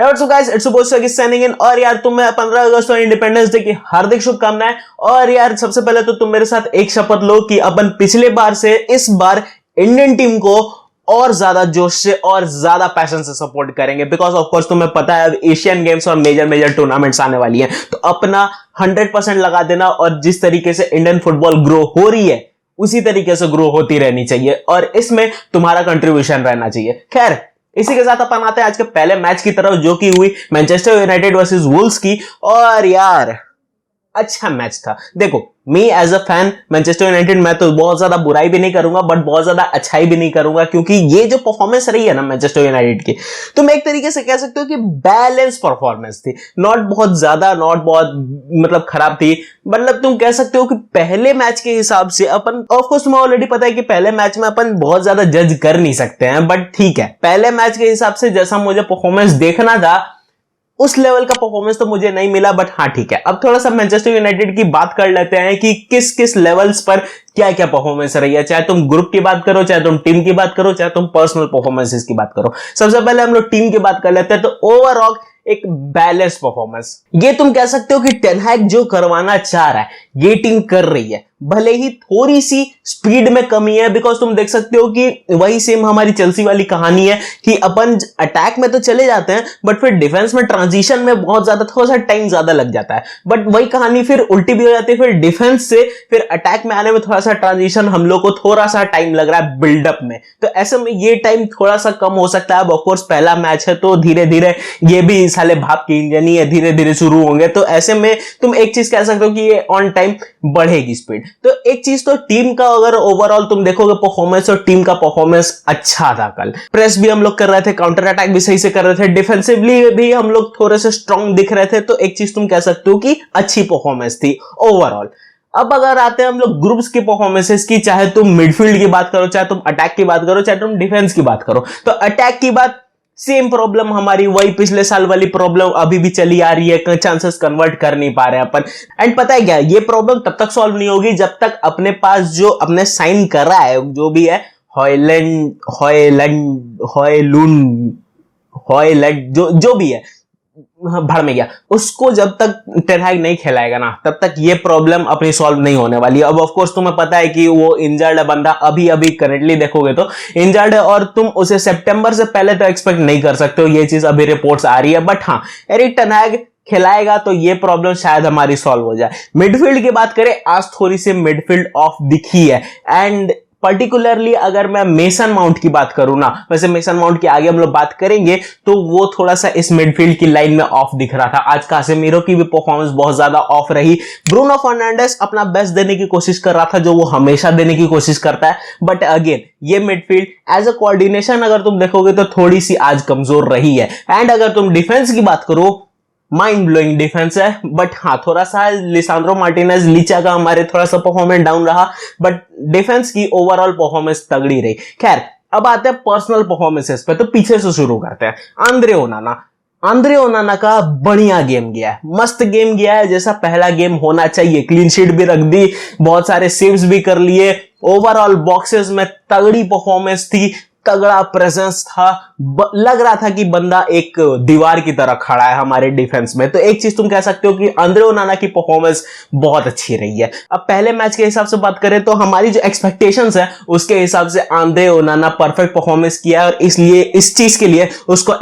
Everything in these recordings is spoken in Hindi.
What's up guys, it's Subodh signing in. और यार तुम्हें 15 अगस्त और इंडिपेंडेंस डे की हार्दिक शुभकामनाएं। और यार सबसे पहले तो तुम मेरे साथ एक शपथ लो कि अपन पिछले बार से इस बार इंडियन टीम को और ज्यादा जोश से और ज्यादा पैशन से सपोर्ट करेंगे, बिकॉज ऑफ कोर्स तुम्हें पता है अब एशियन गेम्स और मेजर मेजर टूर्नामेंट्स आने वाली हैं, तो अपना 100% लगा देना। और जिस तरीके से इंडियन फुटबॉल ग्रो हो रही है उसी तरीके से ग्रो होती रहनी चाहिए और इसमें तुम्हारा कंट्रीब्यूशन रहना चाहिए। खैर, इसी के साथ अपन आते हैं आज के पहले मैच की तरफ, जो कि हुई मैनचेस्टर यूनाइटेड वर्सेस वुल्व्स की। और यार अच्छा मैच था। देखो, me as a fan Manchester United, मैं तो बहुत ज्यादा बुराई भी नहीं करूंगा बट बहुत ज्यादा अच्छाई भी नहीं करूंगा, क्योंकि ये जो परफॉर्मेंस रही है ना मैनचेस्टर यूनाइटेड की, तुम एक तरीके से कह सकते हो कि बैलेंस परफॉर्मेंस थी। नॉट बहुत ज्यादा, नॉट बहुत मतलब खराब थी। मतलब तुम कह सकते हो कि पहले मैच के हिसाब से अपन, ऑफ कोर्स तुम्हें ऑलरेडी पता है कि पहले मैच में अपन बहुत ज्यादा जज कर नहीं सकते हैं, बट ठीक है, पहले मैच के हिसाब से जैसा मुझे परफॉर्मेंस देखना था उस लेवल का परफॉर्मेंस तो मुझे नहीं मिला। बट हाँ ठीक है, अब थोड़ा सा मैनचेस्टर यूनाइटेड की बात कर लेते हैं कि किस किस लेवल्स पर क्या क्या परफॉर्मेंस रही है। चाहे तुम ग्रुप की बात करो, चाहे तुम टीम की बात करो, चाहे तुम पर्सनल परफॉर्मेंसेस की बात करो। सबसे पहले हम लोग टीम की बात कर लेते हैं। तो ओवरऑल एक बैलेंस परफॉर्मेंस, ये तुम कह सकते हो कि टेन हैग जो करवाना चाह रहा है ये टीम कर रही है। भले ही थोड़ी सी स्पीड में कमी है, बिकॉज तुम देख सकते हो कि वही सेम हमारी चेल्सी वाली कहानी है कि अपन अटैक में तो चले जाते हैं बट फिर डिफेंस में ट्रांजिशन में बहुत ज्यादा थोड़ा सा टाइम ज्यादा लग जाता है। बट वही कहानी फिर उल्टी भी हो जाती है, फिर डिफेंस से फिर अटैक में आने में थोड़ा सा ट्रांजिशन हम लोग को थोड़ा सा टाइम लग रहा है बिल्डअप में। तो ऐसे में ये टाइम थोड़ा सा कम हो सकता है। ऑफ कोर्स पहला मैच है तो धीरे धीरे ये भी साले भाप की इंजन ही है, धीरे धीरे शुरू होंगे। तो ऐसे में तुम एक चीज कह सकते हो कि ये ऑन टाइम बढ़ेगी स्पीड। तो एक चीज तो टीम का अगर ओवरऑल तुम देखोगे परफॉर्मेंस, और टीम का परफॉर्मेंस अच्छा था। कल प्रेस भी हम लोग कर रहे थे, काउंटर अटैक भी सही से कर रहे थे, डिफेंसिवली भी हम लोग थोड़े से स्ट्रांग दिख रहे थे। तो एक चीज तुम कह सकते हो कि अच्छी परफॉर्मेंस थी ओवरऑल। अब अगर आते हैं हम लोग ग्रुप्स की परफॉर्मेंसेस की, चाहे तुम मिडफील्ड की बात करो, चाहे तुम अटैक की बात करो, चाहे तुम डिफेंस की बात करो, तो अटैक की बात सेम प्रॉब्लम हमारी, वही पिछले साल वाली प्रॉब्लम अभी भी चली आ रही है, चांसेस कन्वर्ट कर नहीं पा रहे हैं अपन। एंड पता है क्या, ये प्रॉब्लम तब तक सॉल्व नहीं होगी जब तक अपने पास जो अपने साइन कर रहा है जो भी है हॉयलैंड जो भी है, भड़ में गया, उसको जब तक टेन हैग नहीं खिलाएगा ना तब तक ये प्रॉब्लम अपनी सॉल्व नहीं होने वाली है। अब ऑफ कोर्स तुम्हें पता है कि वो इंजर्ड है बंदा, अभी करेंटली देखोगे तो इंजर्ड है, और तुम उसे सितंबर से पहले तो एक्सपेक्ट नहीं कर सकते हो। ये चीज अभी रिपोर्ट्स आ रही है, बट हाँ एरिक टेन हैग खिलाएगा तो ये प्रॉब्लम शायद हमारी सॉल्व हो जाए। मिडफील्ड की बात करें, आज थोड़ी सी मिडफील्ड ऑफ दिखी है। एंड पर्टिकुलरली अगर मैं मेसन माउंट की बात करूं ना, वैसे मेसन माउंट की आगे हम लोग बात करेंगे, तो वो थोड़ा सा इस मिडफील्ड की लाइन में ऑफ दिख रहा था। आज कासेमीरो की भी परफॉर्मेंस बहुत ज्यादा ऑफ रही। ब्रूनो फर्नांडिस अपना बेस्ट देने की कोशिश कर रहा था, जो वो हमेशा देने की कोशिश करता है, बट अगेन ये मिडफील्ड एज अ कोऑर्डिनेशन अगर तुम देखोगे तो थोड़ी सी आज कमजोर रही है। एंड अगर तुम डिफेंस की बात करो, माइंड ब्लोइंग डिफेंस है, बट हाँ थोड़ा सा लिसांड्रो मार्टिनेज लीचा का हमारे थोड़ा सा परफॉर्मेंस डाउन रहा, बट डिफेंस की ओवरऑल परफॉर्मेंस तगड़ी रही। खैर, अब आते हैं पर्सनल परफॉर्मेंसेस पे, तो पीछे से शुरू करते हैं। आंद्रे ओनाना का बढ़िया गेम गया है, मस्त गेम गया है, जैसा पहला गेम होना चाहिए। क्लीन शीट भी रख दी, बहुत सारे सेव्स भी कर लिए, ओवरऑल बॉक्सेस में तगड़ी परफॉर्मेंस थी, तगड़ा प्रेजेंस था, लग रहा था कि बंदा एक दीवार की तरह खड़ा है हमारे डिफेंस में। तो एक चीज तुम कह सकते हो कि आंद्रे ओनाना की परफॉर्मेंस बहुत अच्छी रही है। अब पहले मैच के हिसाब से बात करें तो हमारी जो एक्सपेक्टेशंस है उसके हिसाब से आंद्रे ओनाना परफेक्ट परफॉर्मेंस किया है, और इसलिए इस चीज के लिए उसको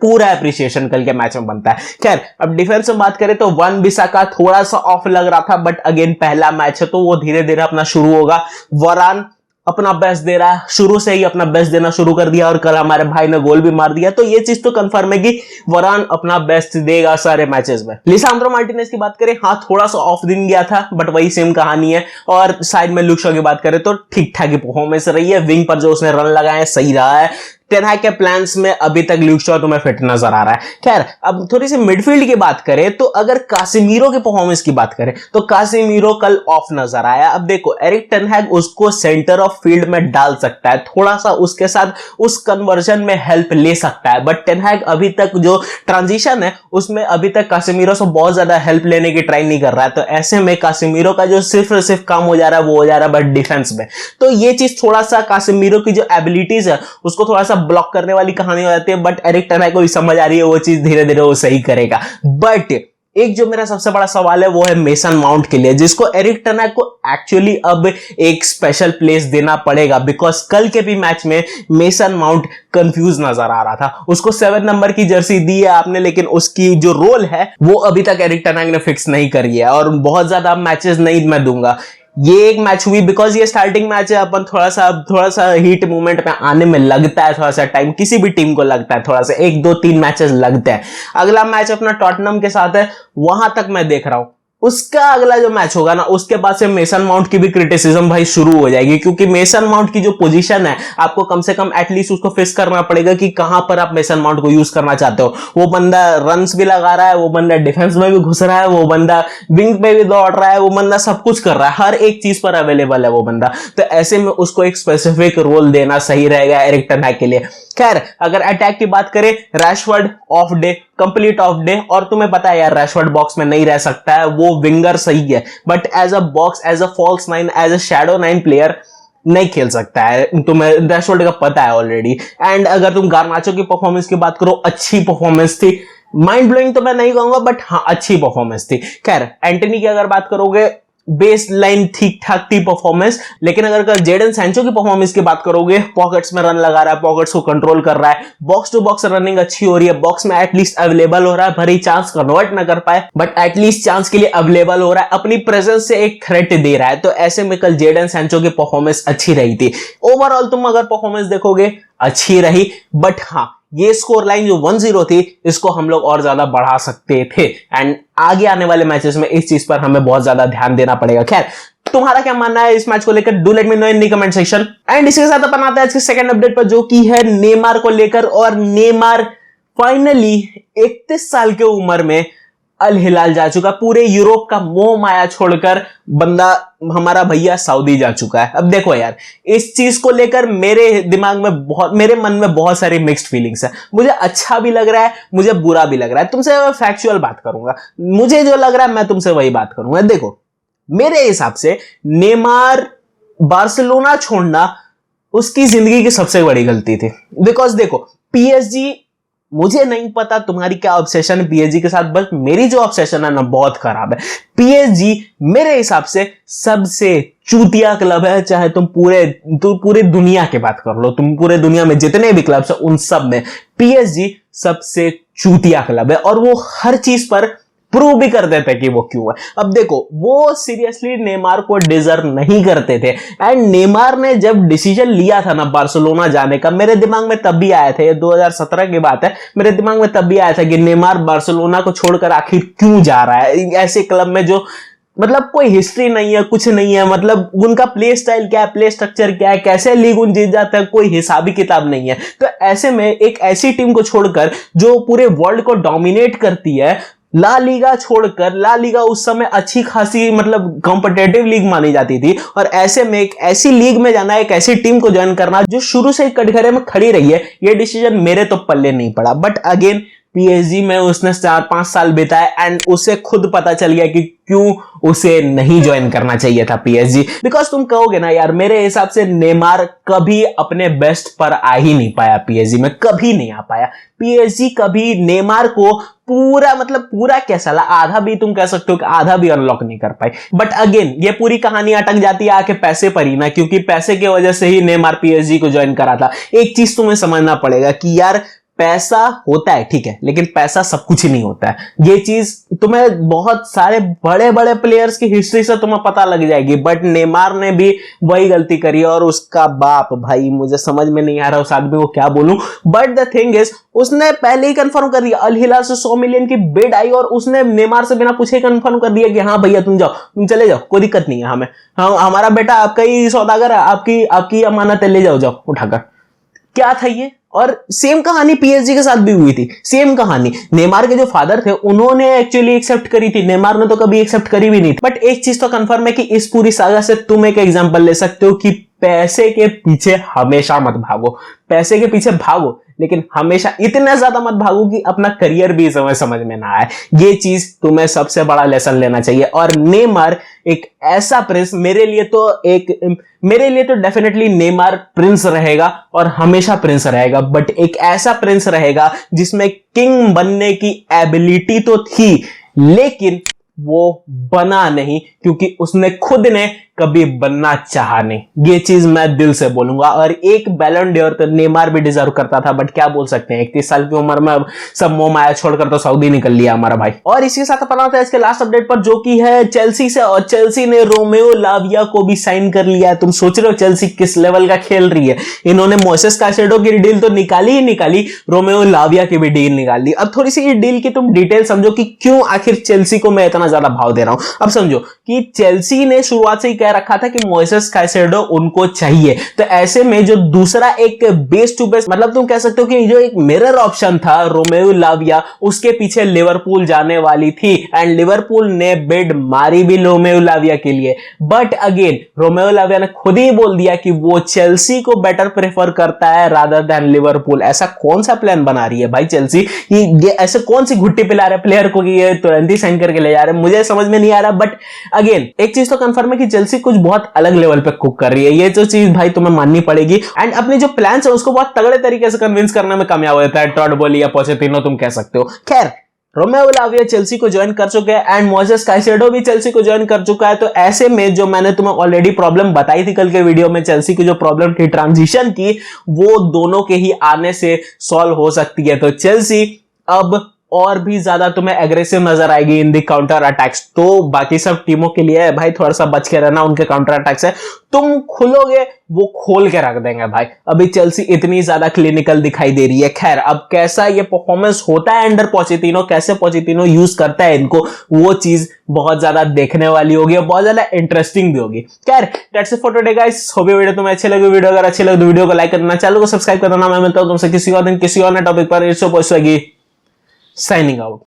पूरा एप्रिसिएशन कल के मैच में बनता है। खैर, अब डिफेंस में बात करें तो वन बिसाका थोड़ा सा ऑफ लग रहा था, बट अगेन पहला मैच है तो वो धीरे धीरे अपना शुरू होगा। वरान अपना बेस्ट दे रहा है, शुरू से ही अपना बेस्ट देना शुरू कर दिया, और कल हमारे भाई ने गोल भी मार दिया। तो ये चीज तो कंफर्म है कि वरान अपना बेस्ट देगा सारे मैचेस में। लिसांड्रो मार्टिनेज की बात करें, हाँ थोड़ा सा ऑफ दिन गया था, बट वही सेम कहानी है। और साइड में लुक शॉ की बात करें तो ठीक ठाक ही परफॉर्मेंस रही है। विंग पर जो उसने रन लगाए सही रहा है। टेन हैग के प्लान्स में अभी तक ल्यूक शॉ तुम्हें फिट नजर आ रहा है। खैर, अब थोड़ी सी मिडफील्ड की बात करें तो अगर कासिमीरो के परफॉर्मेंस की बात करें तो कासिमीरो कल ऑफ नजर आया। अब देखो, एरिक टेन हैग उसको सेंटर ऑफ फील्ड में डाल सकता है, थोड़ा सा उसके साथ उस कन्वर्जन में हेल्प ले सकता है, बट टेन हैग अभी तक जो ट्रांजिशन है उसमें अभी तक कासिमीरो से बहुत ज्यादा हेल्प लेने की ट्राई नहीं कर रहा है। तो ऐसे में कासिमीरो का जो सिर्फ काम हो जा रहा है वो हो जा रहा है बट डिफेंस में। तो ये चीज थोड़ा सा कासिमीरो की जो एबिलिटीज है उसको थोड़ा सा ब्लॉक करने वाली कहानी हो जाती है, बट एरिक टेन हैग को भी समझ आ रही है वो चीज धीरे धीरे वो सही करेगा। बट एक जो मेरा सबसे बड़ा सवाल है वो है मेसन माउंट के लिए, जिसको एरिक टेन हैग को एक्चुअली अब एक स्पेशल प्लेस देना पड़ेगा, बिकॉज कल के भी मैच में मेसन माउंट कंफ्यूज नजर आ रहा था। उसको 7 नंबर की जर्सी दी है आपने, लेकिन उसकी जो रोल है वो अभी तक एरिक टेन हैग ने फिक्स नहीं करी है, और बहुत ज्यादा मैचेस नहीं मैं दूंगा। ये एक मैच हुई बिकॉज ये स्टार्टिंग मैच है, अपन थोड़ा सा हीट मूवमेंट में आने में लगता है, थोड़ा सा टाइम किसी भी टीम को लगता है, थोड़ा सा 1-2-3 मैचेस लगते हैं। अगला मैच अपना टॉटनहम के साथ है, वहां तक मैं देख रहा हूं। उसका अगला जो मैच होगा ना, उसके बाद से मेसन माउंट की भी क्रिटिसिज्म भाई शुरू हो जाएगी, क्योंकि मेसन माउंट की जो पोजीशन है आपको कम से कम एटलीस्ट उसको फिक्स करना पड़ेगा कि कहां पर आप मेसन माउंट को यूज करना चाहते हो। वो बंदा रन्स भी लगा रहा है, वो बंदा डिफेंस में भी घुस रहा है, वो बंदा विंग पे भी दौड़ रहा है, वो बंदा सब कुछ कर रहा है, हर एक चीज पर अवेलेबल है वो बंदा। तो ऐसे में उसको एक स्पेसिफिक रोल देना सही रहेगा एरिक टेन हैग के लिए। खैर, अगर अटैक की बात करें, Rashford of day, complete of day, और तुम्हें पता है यार रैशफोर्ड बॉक्स में नहीं रह सकता है, वो विंगर सही है, but as a box, as a false 9, as a shadow 9 player नहीं खेल सकता है, तुम्हें रैशफोर्ड का पता है ऑलरेडी। एंड अगर तुम गार्नाचो की परफॉर्मेंस की बात करो, अच्छी परफॉर्मेंस थी, माइंड ब्लोइंग तो मैं नहीं कहूंगा, बट हाँ अच्छी परफॉर्मेंस थी। खैर, एंटनी की अगर बात करोगे, बेस लाइन ठीक ठाक थी परफॉर्मेंस, लेकिन अगर जेडन सैंचो की परफॉर्मेंस की बात करोगे, पॉकेट्स में रन लगा रहा है, पॉकेट्स को कंट्रोल कर रहा है, बॉक्स टू बॉक्स रनिंग अच्छी हो रही है, बॉक्स में एटलीस्ट अवेलेबल हो रहा है, भरी चांस कन्वर्ट ना कर पाए बट एटलीस्ट चांस के लिए अवेलेबल हो रहा है, अपनी प्रेजेंस से एक थ्रेट दे रहा है। तो ऐसे में कल जेडन सैंचो की परफॉर्मेंस अच्छी रही थी। ओवरऑल तुम अगर परफॉर्मेंस देखोगे अच्छी रही, बट हाँ ये स्कोर लाइन जो 1-0 थी, इसको हम लोग और ज्यादा बढ़ा सकते थे, एंड आगे आने वाले मैचेस में इस चीज पर हमें बहुत ज्यादा ध्यान देना पड़ेगा। खैर, तुम्हारा क्या मानना है इस मैच को लेकर? Do let me know in the comment section. And इसके साथ अपन आते हैं आज के सेकंड अपडेट पर, जो की है नेमार को लेकर। और नेमार फाइनली 31 साल की उम्र में अल हिलाल जा चुका, पूरे यूरोप का मोह माया छोड़कर बंदा हमारा भैया सऊदी जा चुका है। अब देखो यार, इस चीज को लेकर मेरे दिमाग में मेरे मन में बहुत सारी मिक्स्ड फीलिंग्स है। मुझे अच्छा भी लग रहा है, मुझे बुरा भी लग रहा है। तुमसे फैक्चुअल बात करूंगा, मुझे जो लग रहा है मैं तुमसे वही बात करूंगा। देखो, मेरे हिसाब से नेमार बार्सिलोना छोड़ना उसकी जिंदगी की सबसे बड़ी गलती थी। बिकॉज देखो, पीएसजी, मुझे नहीं पता तुम्हारी क्या ऑब्सेशन है पीएसजी के साथ, बट मेरी जो ऑब्सेशन है ना बहुत खराब है। पीएसजी मेरे हिसाब से सबसे चूतिया क्लब है, चाहे तुम पूरे दुनिया की बात कर लो, तुम पूरे दुनिया में जितने भी क्लब्स है उन सब में पीएसजी सबसे चूतिया क्लब है, और वो हर चीज पर प्रूव भी कर देते कि वो क्यों है। अब देखो, वो सीरियसली नेमार को डिजर्व नहीं करते थे, एंड नेमार ने जब डिसीजन लिया था ना बार्सिलोना जाने का, मेरे दिमाग में तब भी आया था, ये 2017 की बात है, मेरे दिमाग में तब भी आया था कि नेमार बार्सिलोना को छोड़कर आखिर क्यों जा रहा है ऐसे क्लब में जो मतलब कोई हिस्ट्री नहीं है, कुछ नहीं है, मतलब उनका प्ले स्टाइल क्या है, प्ले स्ट्रक्चर क्या है, कैसे लीग उन जीत जाता है, कोई हिसाबी किताब नहीं है। तो ऐसे में एक ऐसी टीम को छोड़कर जो पूरे वर्ल्ड को डोमिनेट करती है, ला लीगा छोड़कर, ला लीगा उस समय अच्छी खासी मतलब कॉम्पिटेटिव लीग मानी जाती थी, और ऐसे में एक ऐसी लीग में जाना, एक ऐसी टीम को ज्वाइन करना जो शुरू से कटघरे में खड़ी रही है, ये डिसीजन मेरे तो पल्ले नहीं पड़ा। बट अगेन पीएसजी में उसने 4-5 साल बिताए, एंड उसे खुद पता चल गया कि क्यों उसे नहीं ज्वाइन करना चाहिए था पीएसजी। बिकॉज तुम कहोगे ना यार, मेरे हिसाब से नेमार कभी अपने बेस्ट पर आ ही नहीं पाया, पीएसजी में कभी नहीं आ पाया। पीएसजी कभी नेमार को पूरा कैसा ला, आधा भी तुम कह सकते हो कि आधा भी अनलॉक नहीं कर पाई। बट अगेन ये पूरी कहानी अटक जाती है आके पैसे पर ही ना, क्योंकि पैसे की वजह से ही नेमार पीएसजी को ज्वाइन करा था। एक चीज तुम्हें समझना पड़ेगा कि यार पैसा होता है ठीक है, लेकिन पैसा सब कुछ नहीं होता है। ये चीज तुम्हें बहुत सारे बड़े बड़े प्लेयर्स की हिस्ट्री से तुम्हें पता लग जाएगी, बट नेमार ने भी वही गलती करी, और उसका बाप भाई मुझे समझ में नहीं आ रहा उस आदमी को क्या बोलूं। बट द थिंग इज, उसने पहले ही कंफर्म कर दिया, अल हिलाल से 100 मिलियन की बिड आई, और उसने नेमार से बिना पूछे कंफर्म कर दिया कि हाँ भैया तुम जाओ, तुम चले जाओ, कोई दिक्कत नहीं है हमें, हमारा बेटा आपका ही सौदागर है, आपकी अमानत है, ले जाओ जाओ उठाकर। क्या था ये? और सेम कहानी पीएसजी के साथ भी हुई थी, सेम कहानी। नेमार के जो फादर थे उन्होंने एक्चुअली एक्सेप्ट करी थी, नेमार ने तो कभी एक्सेप्ट करी भी नहीं थी। बट एक चीज तो कंफर्म है कि इस पूरी सागा से तुम एक एग्जांपल ले सकते हो कि पैसे के पीछे हमेशा मत भागो, पैसे के पीछे भागो लेकिन हमेशा इतना ज्यादा मत भागो कि अपना करियर भी समझ में ना आए। ये चीज तुम्हें सबसे बड़ा लेसन लेना चाहिए। और नेमार एक ऐसा प्रिंस, मेरे लिए तो डेफिनेटली नेमार प्रिंस रहेगा और हमेशा प्रिंस रहेगा, बट एक ऐसा प्रिंस रहेगा जिसमें किंग बनने की एबिलिटी तो थी लेकिन वो बना नहीं, क्योंकि उसने खुद ने कभी बनना चाहा नहीं। ये चीज मैं दिल से बोलूंगा। और एक बैलन डोर तो नेमार भी डिजर्व करता था, बट क्या बोल सकते हैं, 31 साल की उम्र में सब मोह माया छोड़कर तो सऊदी निकल लिया हमारा भाई। और इसी के साथ अपन आते हैं इसके लास्ट अपडेट पर, जो कि है चेल्सी से। और चेल्सी ने रोमेओ लाविया को भी साइन कर लिया है। तुम सोच रहे हो चेल्सी किस लेवल का खेल रही है। इन्होंने मोइसेस काइसेडो की डील तो निकाली ही निकाली, रोमेओ लाविया की भी डील निकाल ली। अब थोड़ी सी इस डील की तुम डिटेल समझो कि क्यों आखिर चेल्सी को मैं इतना ज्यादा भाव दे रहा हूं। अब समझो कि चेल्सी ने शुरुआत से ही कह रखा था कि मोइसेस काइसेडो उनको चाहिए, तो ऐसे में जो दूसरा एक बेस टू बेस, मतलब तुम कह सकते हो कि जो एक मिरर ऑप्शन था रोमेओ लाविया, उसके पीछे लिवरपूल जाने वाली थी एंड लिवरपूल ने बिड मारी भी रोमेओ लाविया के लिए। बट अगेन रोमेओ लाविया ने खुद ही बोल दिया कि वो चेल्सी को बेटर प्रेफर करता है रादर देन लिवरपूल। ऐसा कौन सा प्लान बना रही है भाई चेल्सी, ये ऐसे कौन सी घुट्टी पिला रहे प्लेयर को कि ये तुरंत ही साइन करके ले जा रहे, मुझे समझ में नहीं आ रहा। बट अगेन एक चीज तो कंफर्म है कि चेल्सी कुछ बहुत अलग लेवल पे कुक कर रही है, ये तो चीज भाई तुम्हें माननी पड़ेगी। एंड अपने जो प्लान्स है उसको बहुत तगड़े तरीके से कन्विंस करने में कामयाब होता है टॉड बोली या पोचेटिनो तुम कह सकते हो। खैर रोमेओ लाविया चेल्सी को ज्वाइन कर चुके हैं एंड मोइसेस काइसेडो भी चेल्सी को ज्वाइन कर चुका है। तो ऐसे में जो मैंने तुम्हें ऑलरेडी प्रॉब्लम बताई थी कल के वीडियो में, चेल्सी की जो प्रॉब्लम थी ट्रांजिशन की, वो दोनों के ही आने से सॉल्व हो सकती है। तो चेल्सी अब और भी ज्यादा तुम्हें एग्रेसिव नजर आएगी इन दी काउंटर अटैक्स। तो बाकी सब टीमों के लिए भाई थोड़ा सा बच के रहना उनके काउंटर अटैक से। तुम खुलोगे वो खोल के रख देंगे भाई। अभी चेल्सी इतनी ज्यादा क्लिनिकल दिखाई दे रही है। खैर अब कैसा ये परफॉर्मेंस होता है अंडर पोचेटिनो, कैसे पोचेटिनो यूज करता है इनको, वो चीज बहुत ज्यादा देखने वाली होगी और बहुत ज्यादा इंटरेस्टिंग भी होगी। खैर that's it for today guys. Hope video तुम्हें अच्छी लगी। वीडियो अगर अच्छी लगे तो वीडियो को लाइक करना, चैनल को सब्सक्राइब करना। मैं मिलता हूं तुमसे किसी और दिन किसी और नए टॉपिक पर। It's so signing out.